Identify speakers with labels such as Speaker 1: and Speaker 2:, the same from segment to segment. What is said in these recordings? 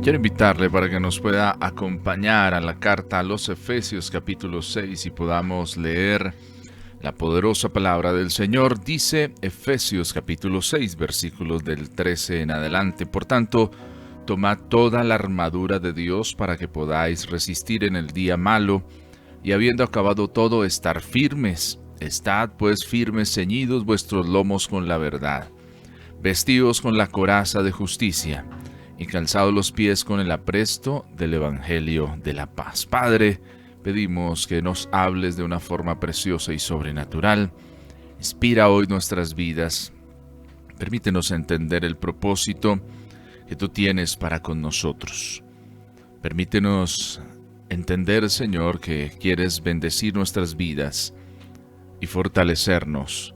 Speaker 1: Quiero invitarle para que nos pueda acompañar a la carta a los Efesios capítulo 6 y podamos leer la poderosa palabra del Señor. Dice Efesios capítulo 6 versículos del 13 en adelante. Por tanto, tomad toda la armadura de Dios para que podáis resistir en el día malo y habiendo acabado todo, estar firmes. Estad pues firmes, ceñidos vuestros lomos con la verdad, vestidos con la coraza de justicia y calzados los pies con el apresto del Evangelio de la paz. Padre, pedimos que nos hables de una forma preciosa y sobrenatural. Inspira hoy nuestras vidas. Permítenos entender el propósito que tú tienes para con nosotros. Permítenos entender, Señor, que quieres bendecir nuestras vidas y fortalecernos.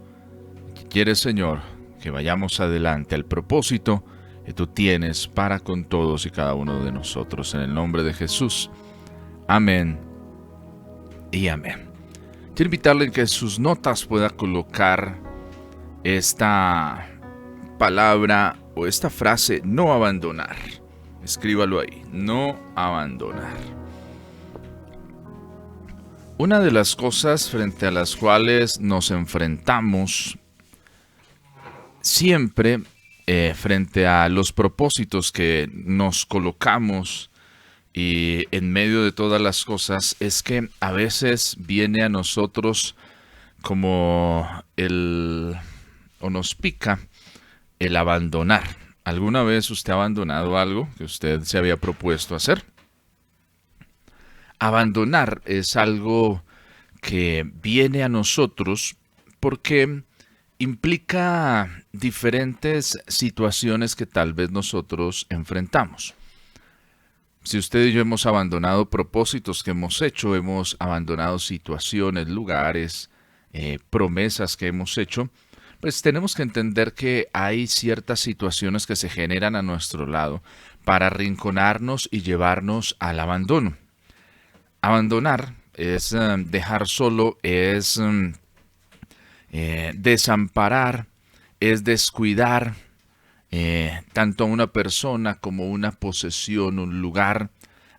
Speaker 1: Quieres, Señor, que vayamos adelante al propósito que tú tienes para con todos y cada uno de nosotros. En el nombre de Jesús. Amén y amén. Quiero invitarle a que en sus notas pueda colocar esta palabra o esta frase, no abandonar. Escríbalo ahí, no abandonar. Una de las cosas frente a las cuales nos enfrentamos siempre frente a los propósitos que nos colocamos y en medio de todas las cosas es que a veces viene a nosotros como o nos pica el abandonar. ¿Alguna vez usted ha abandonado algo que usted se había propuesto hacer? Abandonar es algo que viene a nosotros porque implica diferentes situaciones que tal vez nosotros enfrentamos. Si usted y yo hemos abandonado propósitos que hemos hecho, hemos abandonado situaciones, lugares, promesas que hemos hecho, pues tenemos que entender que hay ciertas situaciones que se generan a nuestro lado para arrinconarnos y llevarnos al abandono. Abandonar es dejar solo, es desamparar, es descuidar tanto a una persona como una posesión, un lugar,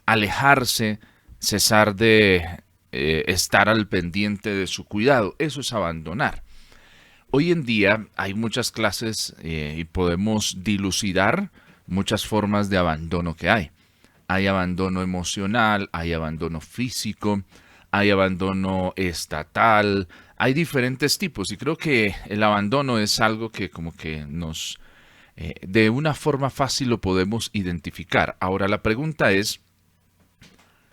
Speaker 1: alejarse, cesar de estar al pendiente de su cuidado. Eso es abandonar. Hoy en día hay muchas clases y podemos dilucidar muchas formas de abandono que hay. Hay abandono emocional, hay abandono físico, hay abandono estatal, hay diferentes tipos y creo que el abandono es algo que como que nos, de una forma fácil lo podemos identificar. Ahora la pregunta es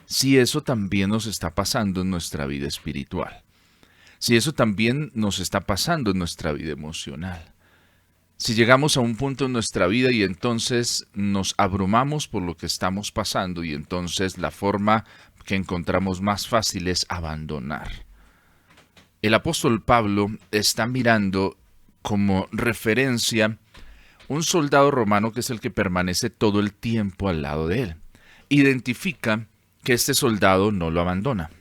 Speaker 1: si eso también nos está pasando en nuestra vida espiritual, si eso también nos está pasando en nuestra vida emocional. Si llegamos a un punto en nuestra vida y entonces nos abrumamos por lo que estamos pasando y entonces la forma que encontramos más fácil es abandonar. El apóstol Pablo está mirando como referencia un soldado romano que es el que permanece todo el tiempo al lado de él. Identifica que este soldado no lo abandona.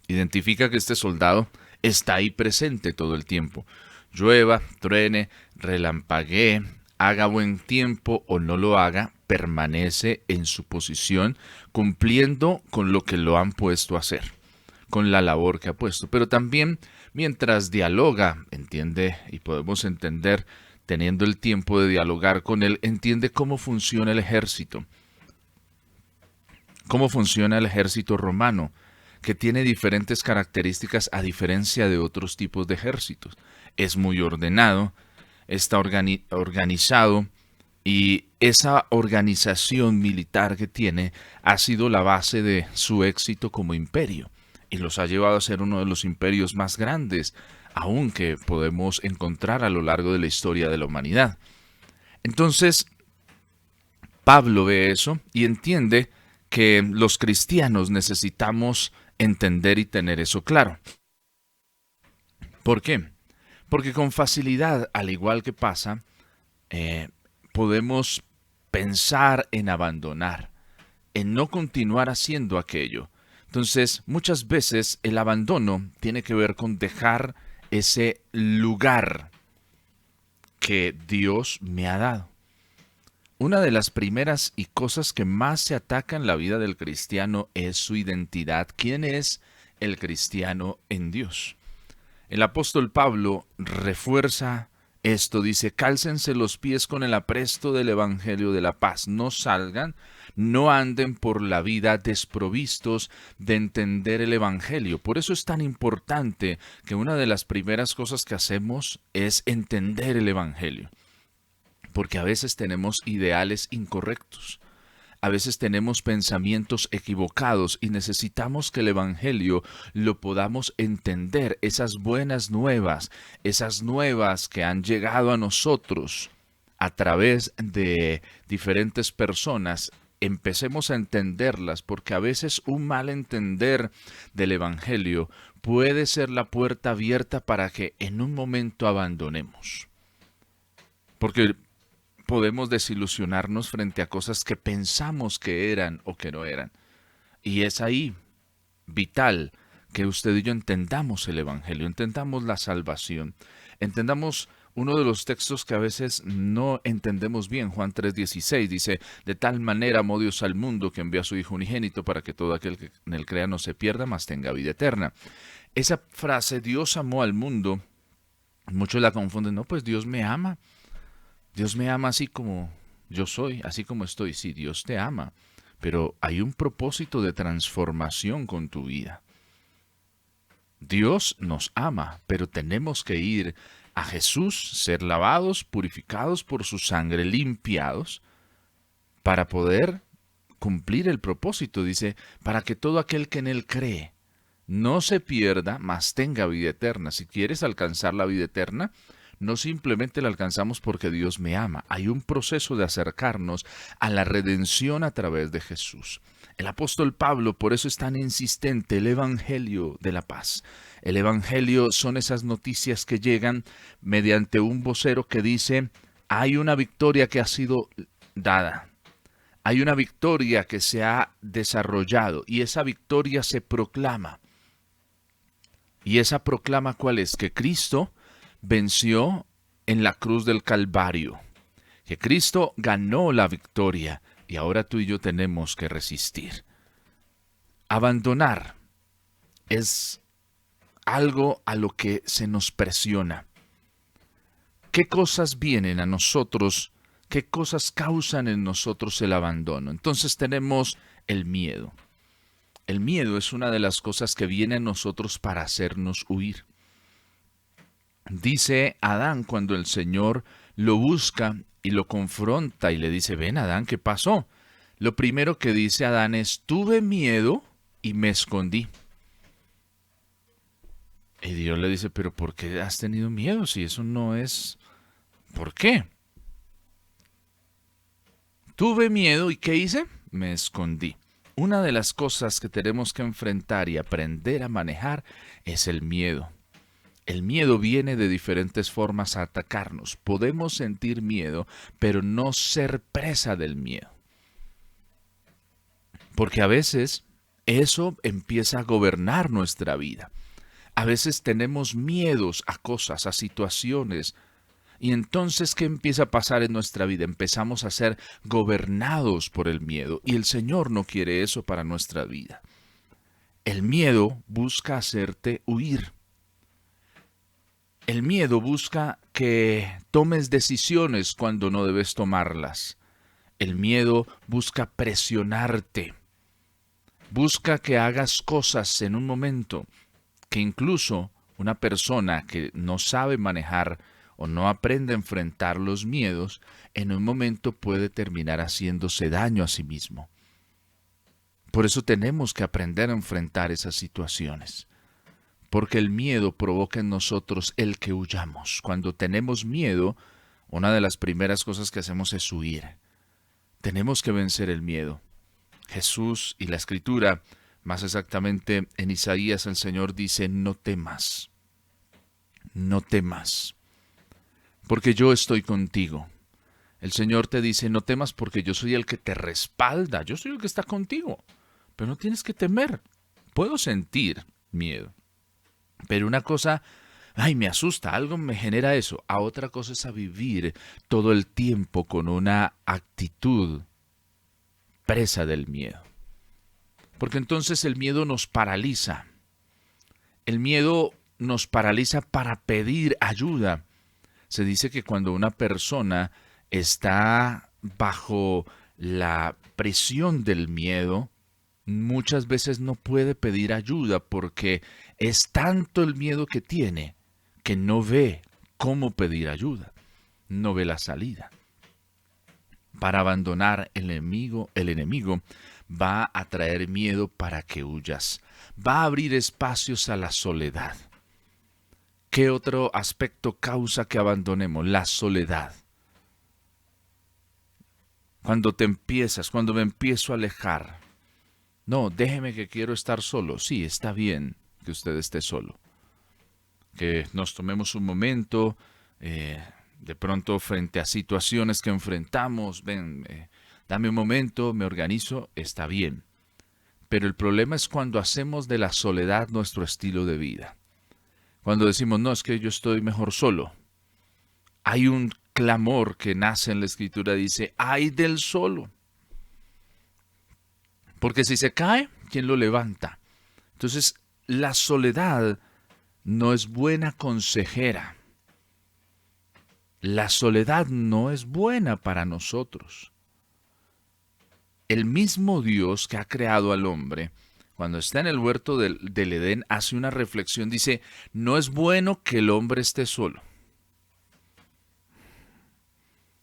Speaker 1: Identifica que este soldado está ahí presente todo el tiempo. Llueva, truene, relampaguee, haga buen tiempo o no lo haga, permanece en su posición cumpliendo con lo que lo han puesto a hacer, con la labor que ha puesto. Pero también mientras dialoga, entiende y podemos entender, teniendo el tiempo de dialogar con él, entiende cómo funciona el ejército. Cómo funciona el ejército romano, que tiene diferentes características a diferencia de otros tipos de ejércitos. Es muy ordenado, está organizado y esa organización militar que tiene ha sido la base de su éxito como imperio y los ha llevado a ser uno de los imperios más grandes, aún que podemos encontrar a lo largo de la historia de la humanidad. Entonces, Pablo ve eso y entiende que los cristianos necesitamos entender y tener eso claro. ¿Por qué? Porque con facilidad, al igual que pasa, podemos pensar en abandonar, en no continuar haciendo aquello. Entonces, muchas veces el abandono tiene que ver con dejar ese lugar que Dios me ha dado. Una de las primeras y cosas que más se ataca en la vida del cristiano es su identidad. ¿Quién es el cristiano en Dios? El apóstol Pablo refuerza esto, dice, cálcense los pies con el apresto del Evangelio de la paz, no salgan, no anden por la vida desprovistos de entender el Evangelio. Por eso es tan importante que una de las primeras cosas que hacemos es entender el Evangelio, porque a veces tenemos ideales incorrectos. A veces tenemos pensamientos equivocados y necesitamos que el Evangelio lo podamos entender, esas buenas nuevas, esas nuevas que han llegado a nosotros a través de diferentes personas. Empecemos a entenderlas, porque a veces un mal entender del Evangelio puede ser la puerta abierta para que en un momento abandonemos. Porque podemos desilusionarnos frente a cosas que pensamos que eran o que no eran. Y es ahí vital que usted y yo entendamos el Evangelio, entendamos la salvación, entendamos uno de los textos que a veces no entendemos bien. Juan 3:16 dice, de tal manera amó Dios al mundo que envió a su Hijo unigénito para que todo aquel que en él crea no se pierda, mas tenga vida eterna. Esa frase, Dios amó al mundo, muchos la confunden, no, pues Dios me ama. Dios me ama así como yo soy, así como estoy. Sí, Dios te ama, pero hay un propósito de transformación con tu vida. Dios nos ama, pero tenemos que ir a Jesús, ser lavados, purificados por su sangre, limpiados, para poder cumplir el propósito. Dice, para que todo aquel que en Él cree no se pierda, mas tenga vida eterna. Si quieres alcanzar la vida eterna, no simplemente la alcanzamos porque Dios me ama. Hay un proceso de acercarnos a la redención a través de Jesús. El apóstol Pablo por eso es tan insistente, el Evangelio de la paz. El Evangelio son esas noticias que llegan mediante un vocero que dice, hay una victoria que ha sido dada. Hay una victoria que se ha desarrollado y esa victoria se proclama. ¿Y esa proclama cuál es? Que Cristo venció en la cruz del Calvario, que Cristo ganó la victoria y ahora tú y yo tenemos que resistir. Abandonar es algo a lo que se nos presiona. ¿Qué cosas vienen a nosotros? ¿Qué cosas causan en nosotros el abandono? Entonces tenemos el miedo. El miedo es una de las cosas que viene a nosotros para hacernos huir. Dice Adán cuando el Señor lo busca y lo confronta y le dice, ven Adán, ¿qué pasó? Lo primero que dice Adán es, tuve miedo y me escondí. Y Dios le dice, pero ¿por qué has tenido miedo si eso no es? ¿Por qué? Tuve miedo y ¿qué hice? Me escondí. Una de las cosas que tenemos que enfrentar y aprender a manejar es el miedo. El miedo viene de diferentes formas a atacarnos. Podemos sentir miedo, pero no ser presa del miedo. Porque a veces eso empieza a gobernar nuestra vida. A veces tenemos miedos a cosas, a situaciones. Y entonces, ¿qué empieza a pasar en nuestra vida? Empezamos a ser gobernados por el miedo. Y el Señor no quiere eso para nuestra vida. El miedo busca hacerte huir. El miedo busca que tomes decisiones cuando no debes tomarlas. El miedo busca presionarte. Busca que hagas cosas en un momento que incluso una persona que no sabe manejar o no aprende a enfrentar los miedos, en un momento puede terminar haciéndose daño a sí mismo. Por eso tenemos que aprender a enfrentar esas situaciones. Porque el miedo provoca en nosotros el que huyamos. Cuando tenemos miedo, una de las primeras cosas que hacemos es huir. Tenemos que vencer el miedo. Jesús y la Escritura, más exactamente en Isaías, el Señor dice, no temas, no temas, porque yo estoy contigo. El Señor te dice, no temas porque yo soy el que te respalda, yo soy el que está contigo, pero no tienes que temer. Puedo sentir miedo. Pero una cosa Ay, me asusta, algo me genera eso. A otra cosa es a vivir todo el tiempo con una actitud presa del miedo. Porque entonces el miedo nos paraliza. El miedo nos paraliza para pedir ayuda. Se dice que cuando una persona está bajo la presión del miedo, muchas veces no puede pedir ayuda porque es tanto el miedo que tiene que no ve cómo pedir ayuda, no ve la salida. Para abandonar el enemigo va a traer miedo para que huyas, va a abrir espacios a la soledad. ¿Qué otro aspecto causa que abandonemos? La soledad. Cuando me empiezo a alejar, no, déjeme que quiero estar solo. Sí, está bien que usted esté solo. Que nos tomemos un momento, de pronto frente a situaciones que enfrentamos, dame un momento, me organizo, está bien. Pero el problema es cuando hacemos de la soledad nuestro estilo de vida. Cuando decimos, no, es que yo estoy mejor solo. Hay un clamor que nace en la Escritura, dice, ¡ay del solo! Porque si se cae, ¿quién lo levanta? Entonces, la soledad no es buena consejera. La soledad no es buena para nosotros. El mismo Dios que ha creado al hombre, cuando está en el huerto del Edén, hace una reflexión, dice, no es bueno que el hombre esté solo.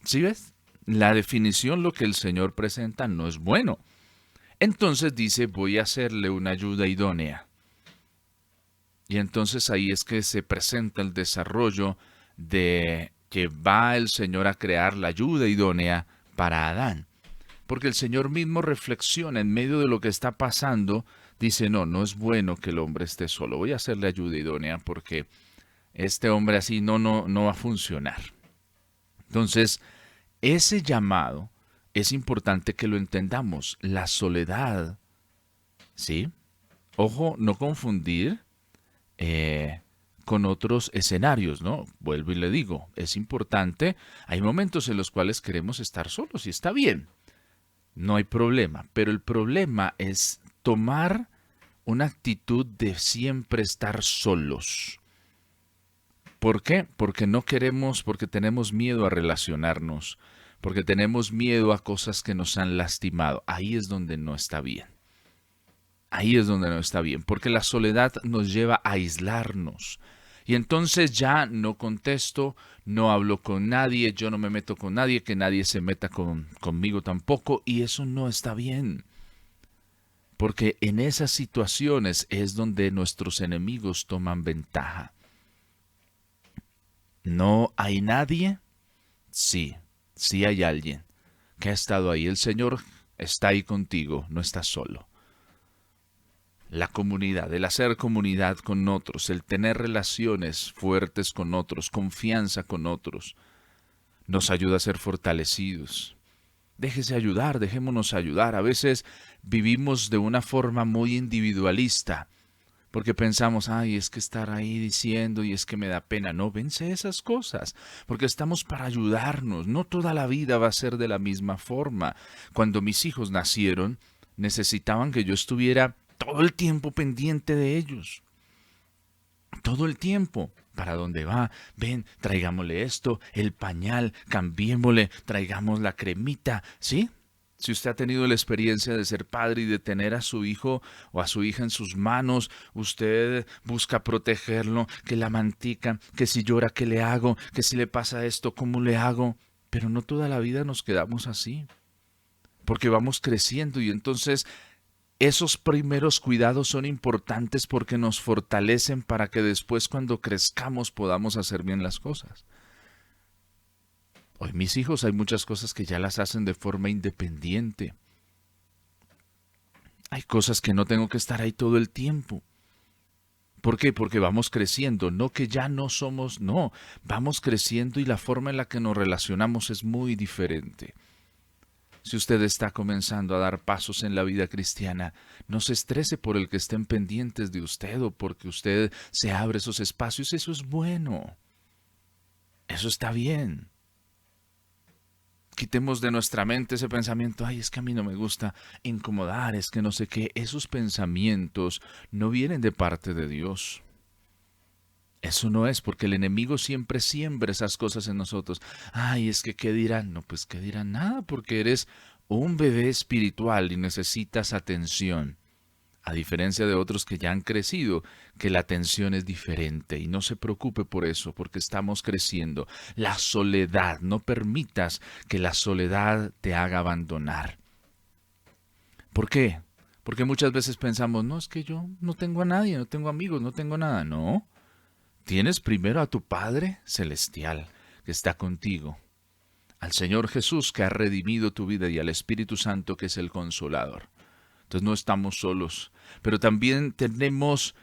Speaker 1: ¿Sí ves? La definición, lo que el Señor presenta, no es bueno. Entonces dice, voy a hacerle una ayuda idónea. Y entonces ahí es que se presenta el desarrollo de que va el Señor a crear la ayuda idónea para Adán. Porque el Señor mismo reflexiona en medio de lo que está pasando, dice, no, no es bueno que el hombre esté solo, voy a hacerle ayuda idónea porque este hombre así no va a funcionar. Entonces, ese llamado es importante que lo entendamos. La soledad, ¿sí? Ojo, no confundir con otros escenarios, ¿no? Vuelvo y le digo, es importante, hay momentos en los cuales queremos estar solos y está bien, no hay problema, pero el problema es tomar una actitud de siempre estar solos. ¿Por qué? Porque no queremos, porque tenemos miedo a relacionarnos, porque tenemos miedo a cosas que nos han lastimado. Ahí es donde no está bien. Ahí es donde no está bien, porque la soledad nos lleva a aislarnos. Y entonces ya no contesto, no hablo con nadie, yo no me meto con nadie, que nadie se meta conmigo tampoco, y eso no está bien. Porque en esas situaciones es donde nuestros enemigos toman ventaja. ¿No hay nadie? Sí, sí hay alguien que ha estado ahí. El Señor está ahí contigo, no estás solo. La comunidad, el hacer comunidad con otros, el tener relaciones fuertes con otros, confianza con otros, nos ayuda a ser fortalecidos. Déjese ayudar, dejémonos ayudar. A veces vivimos de una forma muy individualista, porque pensamos, ay, es que estar ahí diciendo y es que me da pena. No, vence esas cosas, porque estamos para ayudarnos. No toda la vida va a ser de la misma forma. Cuando mis hijos nacieron, necesitaban que yo estuviera todo el tiempo pendiente de ellos. Todo el tiempo. ¿Para dónde va? Ven, traigámosle esto, el pañal, cambiémosle, traigamos la cremita, ¿sí? Si usted ha tenido la experiencia de ser padre y de tener a su hijo o a su hija en sus manos, usted busca protegerlo, que la mantica, que si llora, ¿qué le hago? Que si le pasa esto, ¿cómo le hago? Pero no toda la vida nos quedamos así, porque vamos creciendo y entonces esos primeros cuidados son importantes porque nos fortalecen para que después cuando crezcamos podamos hacer bien las cosas. Hoy mis hijos hay muchas cosas que ya las hacen de forma independiente. Hay cosas que no tengo que estar ahí todo el tiempo. ¿Por qué? Porque vamos creciendo, no que ya no somos, no, vamos creciendo y la forma en la que nos relacionamos es muy diferente. Si usted está comenzando a dar pasos en la vida cristiana, no se estrese por el que estén pendientes de usted o porque usted se abre esos espacios. Eso es bueno. Eso está bien. Quitemos de nuestra mente ese pensamiento, ay, es que a mí no me gusta incomodar, es que no sé qué. Esos pensamientos no vienen de parte de Dios. Eso no es, porque el enemigo siempre siembra esas cosas en nosotros. Ay, es que ¿qué dirán? No, pues ¿qué dirán? Nada, porque eres un bebé espiritual y necesitas atención. A diferencia de otros que ya han crecido, que la atención es diferente. Y no se preocupe por eso, porque estamos creciendo. La soledad, no permitas que la soledad te haga abandonar. ¿Por qué? Porque muchas veces pensamos, no, es que yo no tengo a nadie, no tengo amigos, no tengo nada. No. Tienes primero a tu Padre Celestial, que está contigo, al Señor Jesús, que ha redimido tu vida, y al Espíritu Santo, que es el Consolador. Entonces no estamos solos, pero también tenemos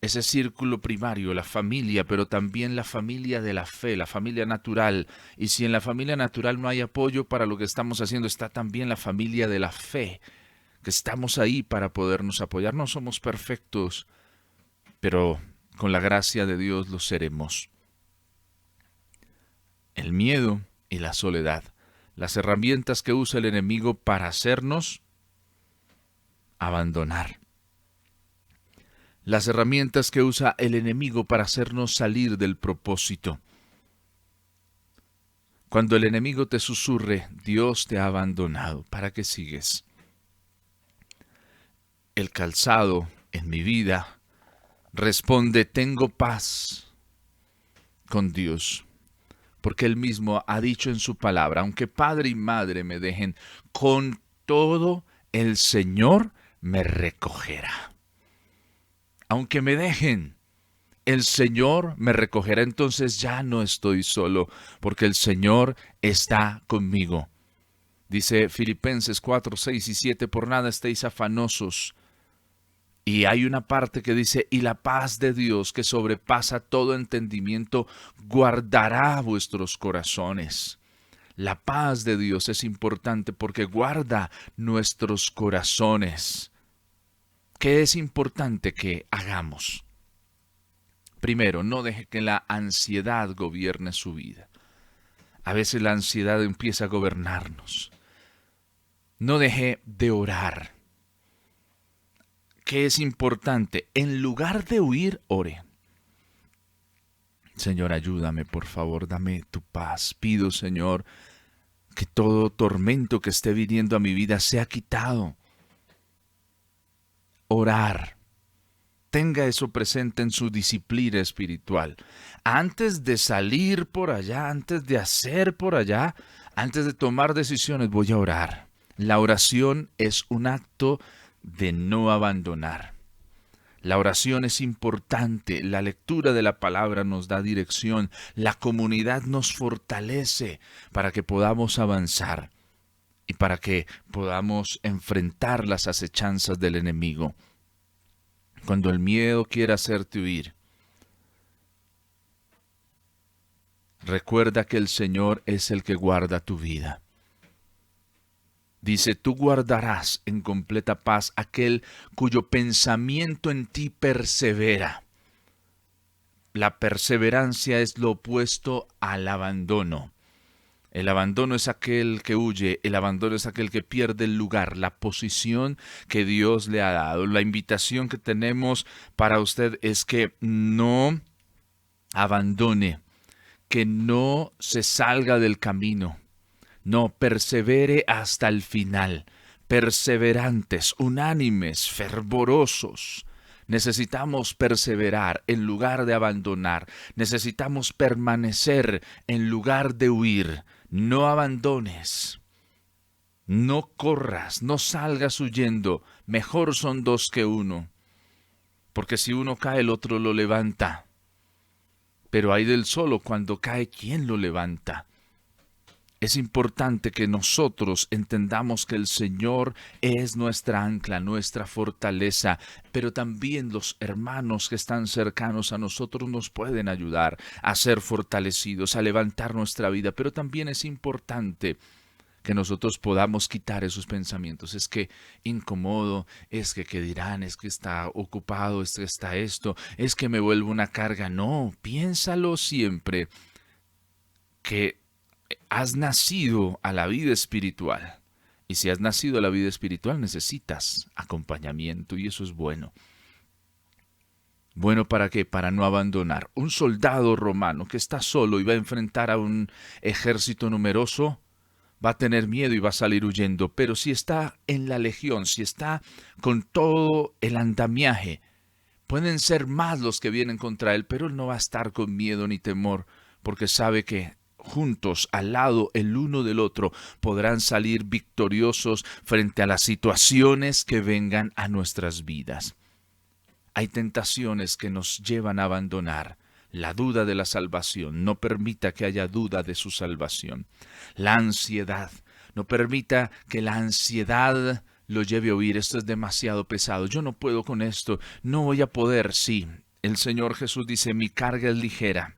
Speaker 1: ese círculo primario, la familia, pero también la familia de la fe, la familia natural. Y si en la familia natural no hay apoyo para lo que estamos haciendo, está también la familia de la fe, que estamos ahí para podernos apoyar. No somos perfectos, pero con la gracia de Dios lo seremos. El miedo y la soledad, las herramientas que usa el enemigo para hacernos abandonar. Las herramientas que usa el enemigo para hacernos salir del propósito. Cuando el enemigo te susurre, Dios te ha abandonado, ¿para qué sigues? El calzado en mi vida responde, tengo paz con Dios, porque Él mismo ha dicho en su palabra, aunque padre y madre me dejen, con todo el Señor me recogerá. Aunque me dejen, el Señor me recogerá. Entonces ya no estoy solo, porque el Señor está conmigo. Dice Filipenses 4, 6 y 7, por nada estéis afanosos. Y hay una parte que dice, y la paz de Dios, que sobrepasa todo entendimiento, guardará vuestros corazones. La paz de Dios es importante porque guarda nuestros corazones. ¿Qué es importante que hagamos? Primero, no deje que la ansiedad gobierne su vida. A veces la ansiedad empieza a gobernarnos. No deje de orar. ¿Qué es importante? En lugar de huir, ore. Señor, ayúdame, por favor, dame tu paz. Pido, Señor, que todo tormento que esté viniendo a mi vida sea quitado. Orar. Tenga eso presente en su disciplina espiritual. Antes de salir por allá, antes de hacer por allá, antes de tomar decisiones, voy a orar. La oración es un acto de no abandonar. La oración es importante, la lectura de la palabra nos da dirección, la comunidad nos fortalece para que podamos avanzar y para que podamos enfrentar las acechanzas del enemigo. Cuando el miedo quiera hacerte huir, recuerda que el Señor es el que guarda tu vida. Dice, tú guardarás en completa paz aquel cuyo pensamiento en ti persevera. La perseverancia es lo opuesto al abandono. El abandono es aquel que huye, el abandono es aquel que pierde el lugar, la posición que Dios le ha dado. La invitación que tenemos para usted es que no abandone, que no se salga del camino. No, persevere hasta el final. Perseverantes, unánimes, fervorosos. Necesitamos perseverar en lugar de abandonar. Necesitamos permanecer en lugar de huir. No abandones. No corras, no salgas huyendo. Mejor son dos que uno. Porque si uno cae, el otro lo levanta. Pero hay del solo cuando cae, ¿quién lo levanta? Es importante que nosotros entendamos que el Señor es nuestra ancla, nuestra fortaleza, pero también los hermanos que están cercanos a nosotros nos pueden ayudar a ser fortalecidos, a levantar nuestra vida. Pero también es importante que nosotros podamos quitar esos pensamientos. Es que incomodo, es que qué dirán, es que está ocupado, es que está esto, es que me vuelvo una carga. No, piénsalo siempre que has nacido a la vida espiritual. Y si has nacido a la vida espiritual necesitas acompañamiento y eso es bueno. ¿Bueno para qué? Para no abandonar. Un soldado romano que está solo y va a enfrentar a un ejército numeroso, va a tener miedo y va a salir huyendo. Pero si está en la legión, si está con todo el andamiaje, pueden ser más los que vienen contra él, pero él no va a estar con miedo ni temor, porque sabe que juntos, al lado el uno del otro, podrán salir victoriosos frente a las situaciones que vengan a nuestras vidas. Hay tentaciones que nos llevan a abandonar. La duda de la salvación, no permita que haya duda de su salvación. La ansiedad, no permita que la ansiedad lo lleve a huir. Esto es demasiado pesado, yo no puedo con esto, no voy a poder. Sí, el Señor Jesús dice, mi carga es ligera.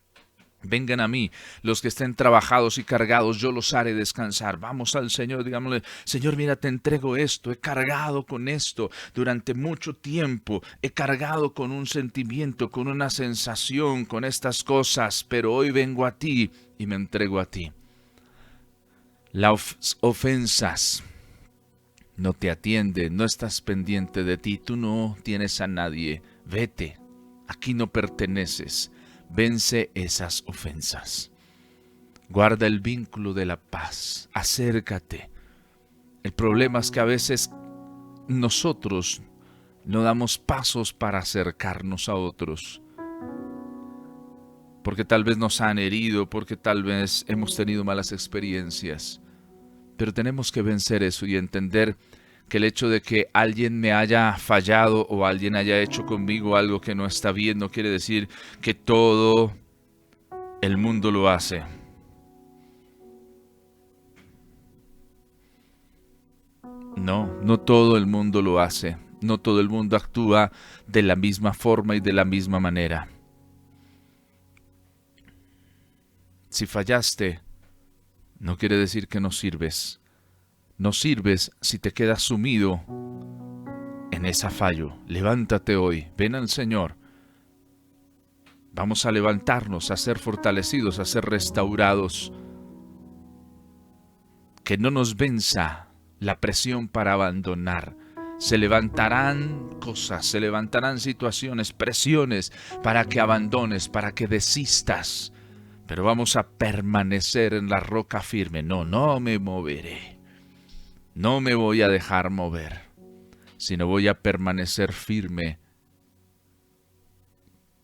Speaker 1: Vengan a mí, los que estén trabajados y cargados, yo los haré descansar. Vamos al Señor, digámosle, Señor, mira, te entrego esto, he cargado con esto durante mucho tiempo, he cargado con un sentimiento, con una sensación, con estas cosas, pero hoy vengo a ti y me entrego a ti. Las ofensas no te atienden, no estás pendiente de ti, tú no tienes a nadie, vete, aquí no perteneces. Vence esas ofensas. Guarda el vínculo de la paz. Acércate. El problema es que a veces nosotros no damos pasos para acercarnos a otros. Porque tal vez nos han herido, porque tal vez hemos tenido malas experiencias. Pero tenemos que vencer eso y entender que el hecho de que alguien me haya fallado o alguien haya hecho conmigo algo que no está bien no quiere decir que todo el mundo lo hace. No, no todo el mundo lo hace. No todo el mundo actúa de la misma forma y de la misma manera. Si fallaste, no quiere decir que no sirves. No sirves si te quedas sumido en ese fallo. Levántate hoy, ven al Señor. Vamos a levantarnos, a ser fortalecidos, a ser restaurados. Que no nos venza la presión para abandonar. Se levantarán cosas, se levantarán situaciones, presiones para que abandones, para que desistas. Pero vamos a permanecer en la roca firme. No, no me moveré. No me voy a dejar mover, sino voy a permanecer firme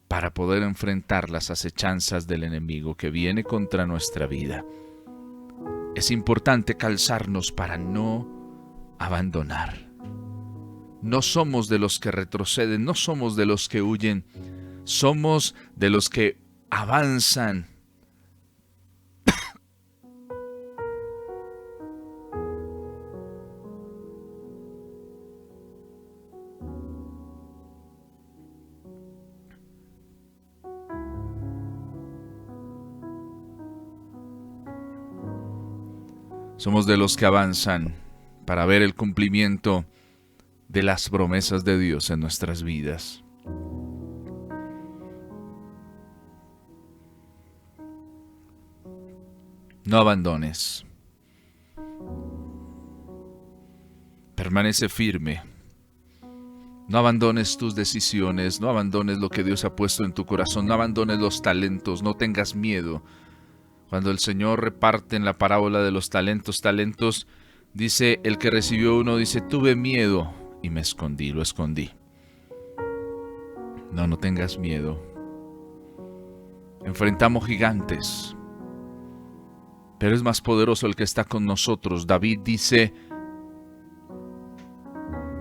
Speaker 1: para poder enfrentar las acechanzas del enemigo que viene contra nuestra vida. Es importante calzarnos para no abandonar. No somos de los que retroceden, no somos de los que huyen, somos de los que avanzan. Somos de los que avanzan para ver el cumplimiento de las promesas de Dios en nuestras vidas. No abandones. Permanece firme. No abandones tus decisiones, no abandones lo que Dios ha puesto en tu corazón, no abandones los talentos, no tengas miedo. Cuando el Señor reparte en la parábola de los talentos, dice, el que recibió uno dice, tuve miedo y me escondí, lo escondí. No, no tengas miedo. Enfrentamos gigantes, pero es más poderoso el que está con nosotros. David dice,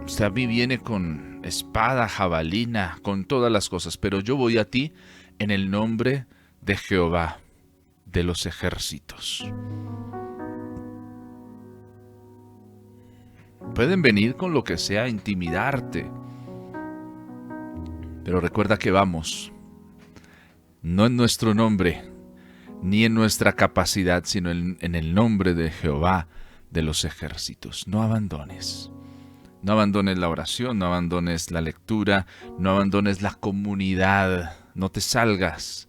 Speaker 1: usted a mí viene con espada, jabalina, con todas las cosas, pero yo voy a ti en el nombre de Jehová de los ejércitos. Pueden venir con lo que sea a intimidarte, pero recuerda que vamos, no en nuestro nombre, ni en nuestra capacidad, sino en el nombre de Jehová, de los ejércitos. No abandones. No abandones la oración, no abandones la lectura, no abandones la comunidad, no te salgas.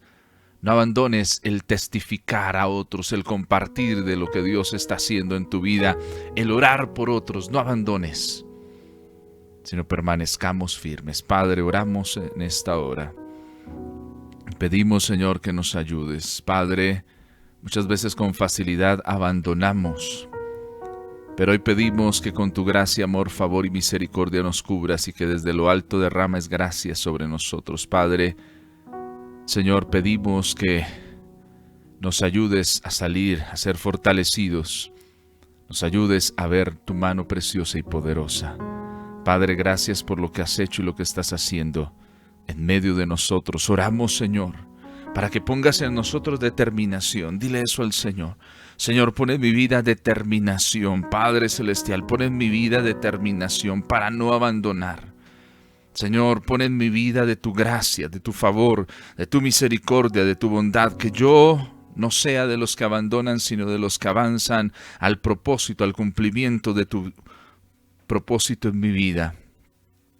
Speaker 1: No abandones el testificar a otros, el compartir de lo que Dios está haciendo en tu vida, el orar por otros. No abandones, sino permanezcamos firmes. Padre, oramos en esta hora. Pedimos, Señor, que nos ayudes. Padre, muchas veces con facilidad abandonamos, pero hoy pedimos que con tu gracia, amor, favor y misericordia nos cubras y que desde lo alto derrames gracia sobre nosotros. Padre, Señor, pedimos que nos ayudes a salir, a ser fortalecidos. Nos ayudes a ver tu mano preciosa y poderosa. Padre, gracias por lo que has hecho y lo que estás haciendo en medio de nosotros. Oramos, Señor, para que pongas en nosotros determinación. Dile eso al Señor. Señor, pon en mi vida determinación. Padre Celestial, pon en mi vida determinación para no abandonar. Señor, pon en mi vida de tu gracia, de tu favor, de tu misericordia, de tu bondad, que yo no sea de los que abandonan, sino de los que avanzan al propósito, al cumplimiento de tu propósito en mi vida.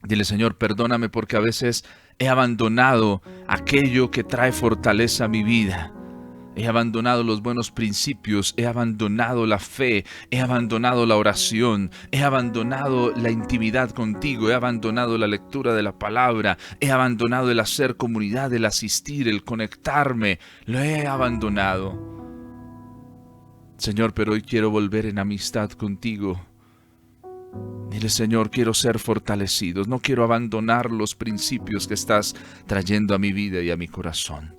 Speaker 1: Dile, Señor, perdóname porque a veces he abandonado aquello que trae fortaleza a mi vida. He abandonado los buenos principios, he abandonado la fe, he abandonado la oración, he abandonado la intimidad contigo, he abandonado la lectura de la palabra, he abandonado el hacer comunidad, el asistir, el conectarme, lo he abandonado. Señor, pero hoy quiero volver en amistad contigo. Dile, Señor, quiero ser fortalecido, no quiero abandonar los principios que estás trayendo a mi vida y a mi corazón.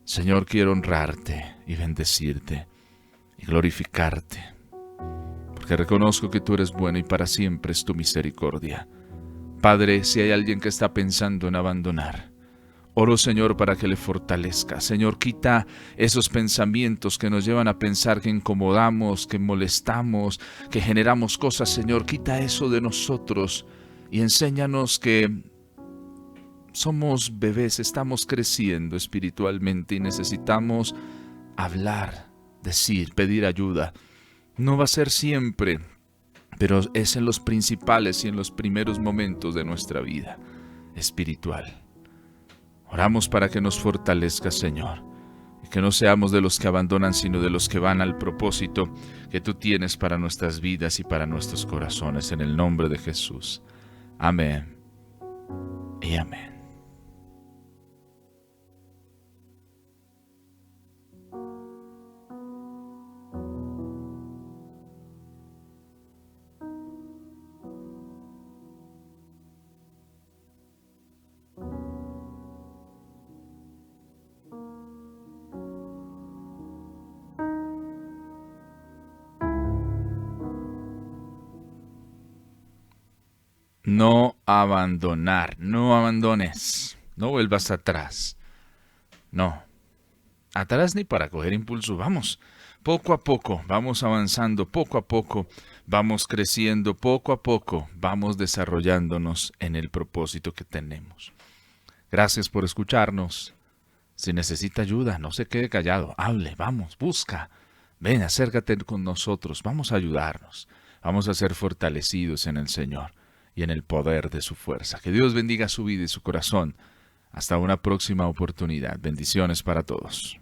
Speaker 1: Señor, quiero honrarte y bendecirte y glorificarte, porque reconozco que tú eres bueno y para siempre es tu misericordia. Padre, si hay alguien que está pensando en abandonar, oro, Señor, para que le fortalezca. Señor, quita esos pensamientos que nos llevan a pensar que incomodamos, que molestamos, que generamos cosas. Señor, quita eso de nosotros y enséñanos que somos bebés, estamos creciendo espiritualmente y necesitamos hablar, decir, pedir ayuda. No va a ser siempre, pero es en los principales y en los primeros momentos de nuestra vida espiritual. Oramos para que nos fortalezca, Señor, y que no seamos de los que abandonan, sino de los que van al propósito que tú tienes para nuestras vidas y para nuestros corazones, en el nombre de Jesús. Amén y amén. No abandonar, no abandones, no vuelvas atrás. No, atrás ni para coger impulso. Vamos, poco a poco, vamos avanzando, poco a poco, vamos creciendo, poco a poco, vamos desarrollándonos en el propósito que tenemos. Gracias por escucharnos. Si necesita ayuda, no se quede callado, hable, vamos, busca. Ven, acércate con nosotros, vamos a ayudarnos, vamos a ser fortalecidos en el Señor y en el poder de su fuerza. Que Dios bendiga su vida y su corazón. Hasta una próxima oportunidad. Bendiciones para todos.